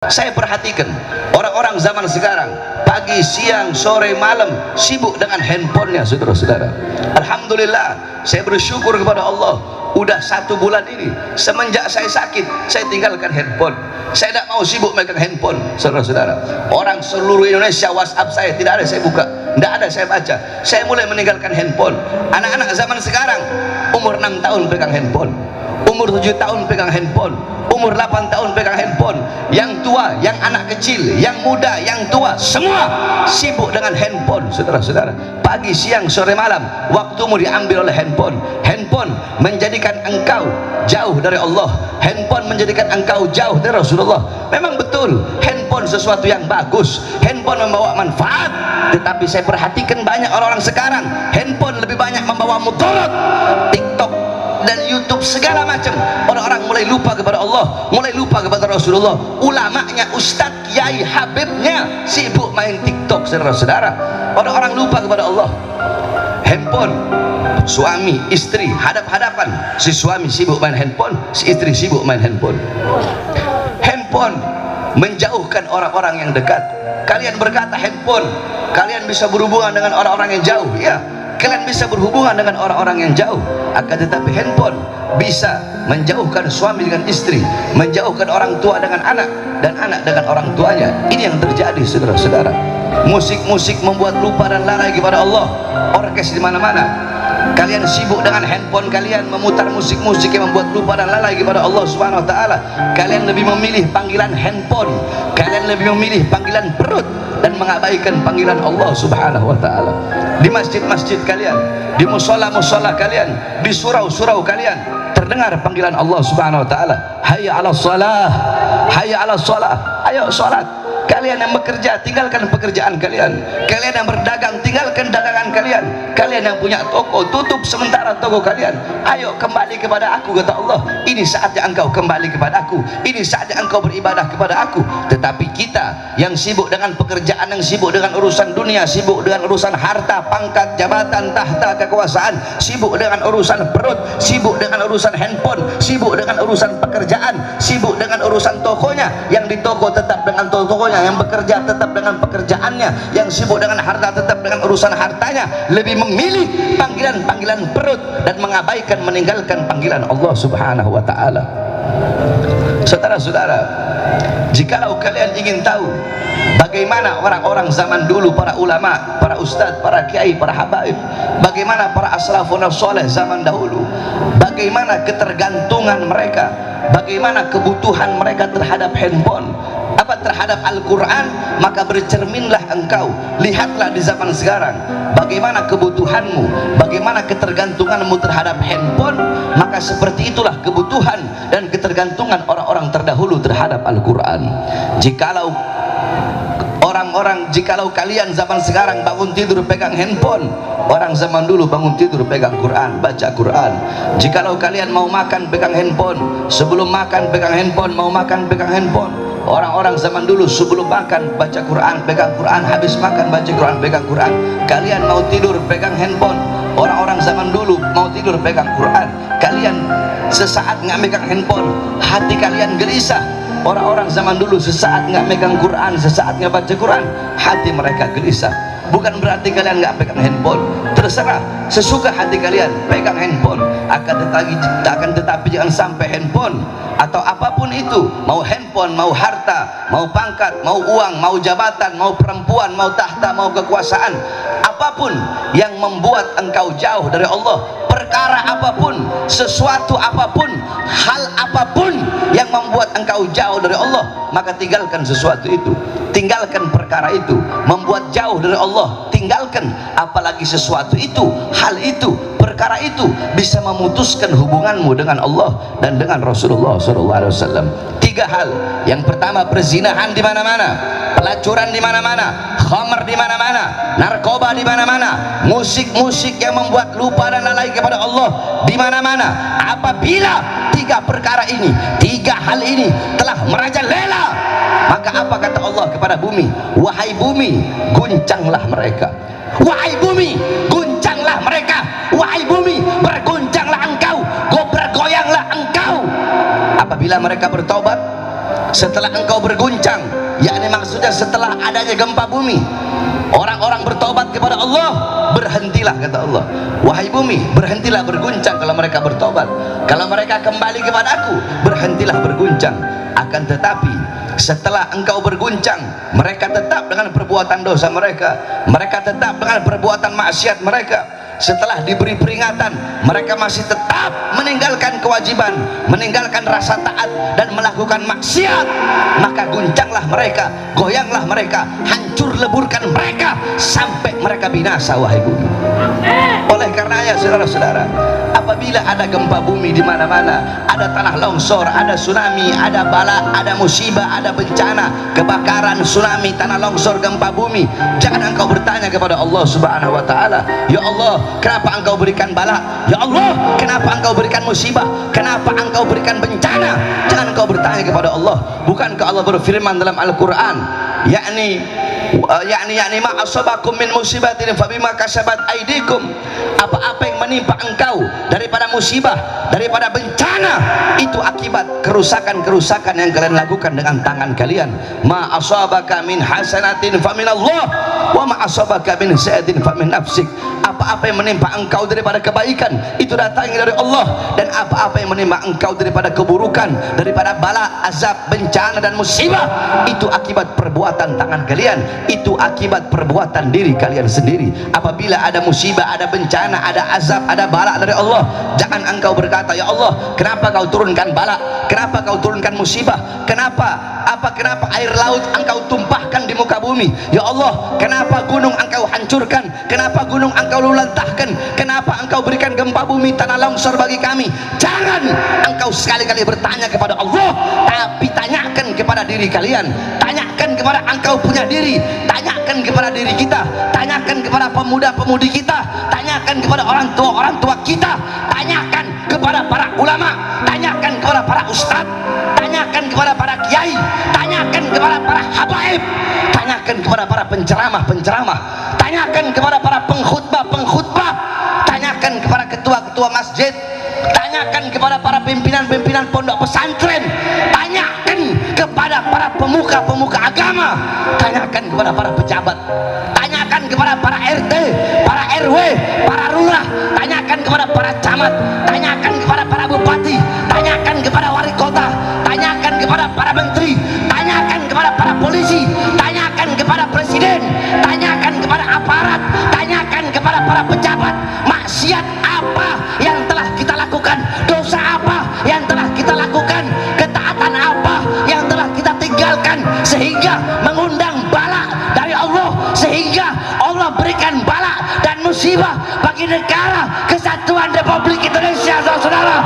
Saya perhatikan orang-orang zaman sekarang pagi, siang, sore, malam sibuk dengan handphonenya, saudara-saudara. Alhamdulillah, saya bersyukur kepada Allah. Udah 1 bulan ini semenjak saya sakit, saya tinggalkan handphone. Saya tidak mau sibuk megang handphone, saudara-saudara. Orang seluruh Indonesia WhatsApp saya tidak ada saya buka, tidak ada saya baca. Saya mulai meninggalkan handphone. Anak-anak zaman sekarang umur 6 tahun pegang handphone, umur 7 tahun pegang handphone, umur 8 tahun pegang handphone. Yang tua, yang anak kecil, yang muda, yang tua, semua sibuk dengan handphone, saudara-saudara. Pagi, siang, sore, malam waktumu diambil oleh handphone. Handphone menjadikan engkau jauh dari Allah. Handphone menjadikan engkau jauh dari Rasulullah. Memang betul handphone sesuatu yang bagus, handphone membawa manfaat, tetapi saya perhatikan banyak orang-orang sekarang handphone lebih banyak membawa mudarat. TikTok dan YouTube segala macam, orang-orang mulai lupa kepada Allah, mulai lupa kepada Rasulullah. Ulamanya, ustadz, kiai, habibnya sibuk main TikTok, saudara-saudara. Orang-orang lupa kepada Allah. Handphone, suami istri hadap-hadapan, si suami sibuk main handphone, si istri sibuk main handphone. Handphone menjauhkan orang-orang yang dekat. Kalian berkata handphone kalian bisa berhubungan dengan orang-orang yang jauh, ya, kalian bisa berhubungan dengan orang-orang yang jauh. Akan tetapi handphone bisa menjauhkan suami dengan istri, menjauhkan orang tua dengan anak, dan anak dengan orang tuanya. Ini yang terjadi, saudara-saudara. Musik-musik membuat lupa dan lalai kepada Allah. Orkes di mana-mana. Kalian sibuk dengan handphone kalian, memutar musik-musik yang membuat lupa dan lalai kepada Allah Subhanahu wa taala. Kalian lebih memilih panggilan handphone, kalian lebih memilih panggilan perut, dan mengabaikan panggilan Allah Subhanahu wa taala. Di masjid-masjid kalian, di musola-musola kalian, di surau-surau kalian terdengar panggilan Allah Subhanahu wa taala. Hayya 'alas shalah, hayya 'alas shalah. Ayo salat. Kalian yang bekerja, tinggalkan pekerjaan kalian. Kalian yang berdagang, tinggalkan dagangan kalian. Kalian yang punya toko, tutup sementara toko kalian. Ayo kembali kepada aku, kata Allah. Ini saatnya engkau kembali kepada aku, ini saatnya engkau beribadah kepada aku. Tetapi kita yang sibuk dengan pekerjaan, yang sibuk dengan urusan dunia, sibuk dengan urusan harta, pangkat, jabatan, tahta, kekuasaan, sibuk dengan urusan perut, sibuk dengan urusan handphone, sibuk dengan urusan pekerjaan, sibuk dengan urusan tokonya. Yang di toko tetap dengan tokonya, yang bekerja tetap dengan pekerjaannya, yang sibuk dengan harta tetap dengan urusan hartanya. Lebih memilih panggilan-panggilan perut dan mengabaikan, meninggalkan panggilan Allah Subhanahu wa taala. Saudara-saudara, jikalau kalian ingin tahu bagaimana orang-orang zaman dulu, para ulama, para ustadz, para kiai, para habaib, bagaimana para aslafun saleh zaman dahulu, bagaimana ketergantungan mereka, bagaimana kebutuhan mereka terhadap handphone, apa terhadap Al-Quran, maka bercerminlah engkau, lihatlah di zaman sekarang bagaimana kebutuhanmu, bagaimana ketergantunganmu terhadap handphone. Maka seperti itulah kebutuhan dan ketergantungan orang-orang terdahulu terhadap Al-Quran. Jikalau kalian zaman sekarang bangun tidur pegang handphone, orang zaman dulu bangun tidur pegang Quran, baca Quran. Jikalau kalian mau makan pegang handphone, sebelum makan pegang handphone, mau makan pegang handphone. Orang-orang zaman dulu sebelum makan baca Quran, pegang Quran, habis makan baca Quran, pegang Quran. Kalian mau tidur pegang handphone. Orang-orang zaman dulu mau tidur pegang Quran. Kalian sesaat nggak megang handphone, hati kalian gelisah. Orang-orang zaman dulu sesaat nggak megang Quran, sesaat nggak baca Quran, hati mereka gelisah. Bukan berarti kalian nggak pegang handphone, terserah sesuka hati kalian pegang handphone. Akan tetapi jangan sampai handphone atau apapun itu, mau handphone, mau harta, mau pangkat, mau uang, mau jabatan, mau perempuan, mau tahta, mau kekuasaan, apapun yang membuat engkau jauh dari Allah, perkara apapun, sesuatu apapun, hal apapun yang membuat engkau jauh dari Allah, maka tinggalkan sesuatu itu, tinggalkan perkara itu, membuat jauh dari Allah, tinggalkan. Apalagi sesuatu itu, hal itu, perkara itu bisa memutuskan hubunganmu dengan Allah dan dengan Rasulullah SAW. 3 hal. Yang pertama, perzinahan di mana-mana, pelacuran di mana-mana, khamr di mana-mana, narkoba di mana-mana, musik-musik yang membuat lupa dan lalai kepada Allah di mana-mana. Apabila 3 perkara ini, 3 hal ini telah merajalela, maka apa kata Allah kepada bumi? Wahai bumi, guncanglah mereka. Wahai bumi, guncanglah mereka. Wahai bumi, berguncanglah engkau, bergoyanglah engkau. Apabila mereka bertobat, setelah engkau berguncang, yakni maksudnya setelah adanya gempa bumi, orang-orang bertobat kepada Allah, berhentilah kata Allah, wahai bumi berhentilah berguncang kalau mereka bertobat, kalau mereka kembali kepada aku berhentilah berguncang. Akan tetapi setelah engkau berguncang, mereka tetap dengan perbuatan dosa mereka, mereka tetap dengan perbuatan maksiat mereka. Setelah diberi peringatan, mereka masih tetap meninggalkan kewajiban, meninggalkan rasa taat dan melakukan maksiat, maka guncanglah mereka, goyanglah mereka, hancur leburkan mereka sampai mereka binasa wahai bumi. Oleh karenanya saudara-saudara, apabila ada gempa bumi di mana-mana, ada tanah longsor, ada tsunami, ada bala, ada musibah, ada bencana, kebakaran, tsunami, tanah longsor, gempa bumi, jangan engkau bertanya kepada Allah Subhanahu wa taala, ya Allah, kenapa engkau berikan bala? Ya Allah, kenapa engkau berikan musibah? Kenapa engkau berikan bencana? Jangan engkau bertanya kepada Allah. Bukankah Allah berfirman dalam Al-Qur'an, yakni ma asabakum min musibatin fabima kasabat aydikum, apa-apa yang menimpa engkau daripada musibah, daripada bencana, itu akibat kerusakan-kerusakan yang kalian lakukan dengan tangan kalian. Ma asabaka min hasanatin famin Allah wa ma asabaka min sayyi'atin famin nafsik. Apa-apa yang menimpa engkau daripada kebaikan itu datangnya dari Allah, dan apa-apa yang menimpa engkau daripada keburukan, daripada bala, azab, bencana dan musibah, itu akibat perbuatan tangan kalian, itu akibat perbuatan diri kalian sendiri. Apabila ada musibah, ada bencana, ada azab, ada bala dari Allah, jangan engkau berkata, ya Allah, kenapa kau turunkan bala, kenapa kau turunkan musibah, kenapa air laut engkau tumpahkan di muka bumi, ya Allah, kenapa gunung engkau hancurkan, kenapa gunung engkau lulantahkan, kenapa engkau berikan gempa bumi, tanah longsor bagi kami. Jangan engkau sekali-kali bertanya kepada Allah, tapi tanyakan kepada diri kalian, tanyakan kepada engkau punya diri, tanyakan kepada diri kita, tanyakan kepada pemuda-pemudi kita, tanyakan kepada orang tua kita, tanyakan kepada para ulama, tanyakan kepada para ustadz, tanyakan kepada para kiai, tanyakan kepada para habaib, tanyakan kepada para penceramah, tanyakan kepada para pengkhutbah, tanyakan kepada ketua-ketua masjid, tanyakan kepada para pimpinan-pimpinan pondok pesantren, tanyakan kepada para pemuka-pemuka agama, tanyakan kepada para pejabat, tanyakan kepada para RT, para RW, para lurah, tanyakan kepada para camat, tanyakan kepada para bupati, tanyakan kepada wali kota, tanyakan kepada para menteri, tanyakan kepada para polisi, tanyakan kepada presiden, tanyakan kepada aparat, tanyakan kepada para pejabat, maksiat apa yang telah kita lakukan, dosa apa yang telah kita lakukan, ketaatan apa yang telah kita tinggalkan sehingga mengundang bala dari Allah, sehingga Allah berikan bala dan musibah bagi negara kesatuan Republik Indonesia, saudara-saudara.